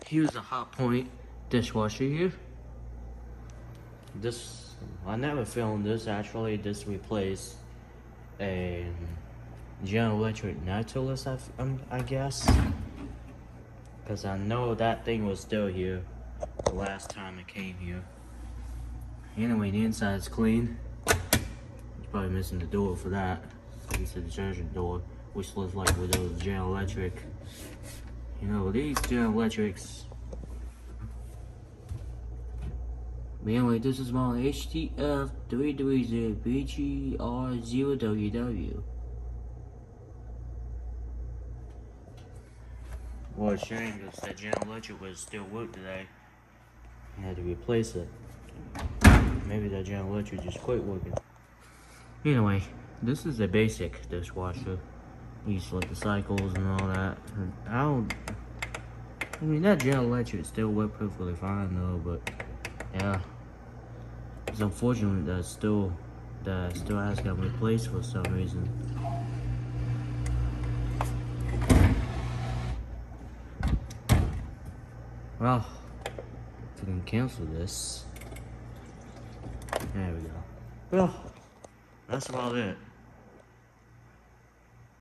Here's a Hotpoint dishwasher here. I never filmed this actually. This replaced a General Electric Nautilus, I guess. Because I know that thing was still here the last time it came here. Anyway, the inside's clean. It's probably missing the door for that. It's a detergent door, which looks like with those General Electric. You know, these General Electrics. But anyway, this is my HDF330PGR0WW. Well, it's a shame because that General Electric was still work today. I had to replace it. Maybe that General Electric just quit working. Anyway, this is a basic dishwasher. You select the cycles and all that. I mean, that General Electric still worked perfectly fine though, but yeah. It's unfortunate that it still has got replaced for some reason. Well, if we can cancel this. There we go. Well, that's about it.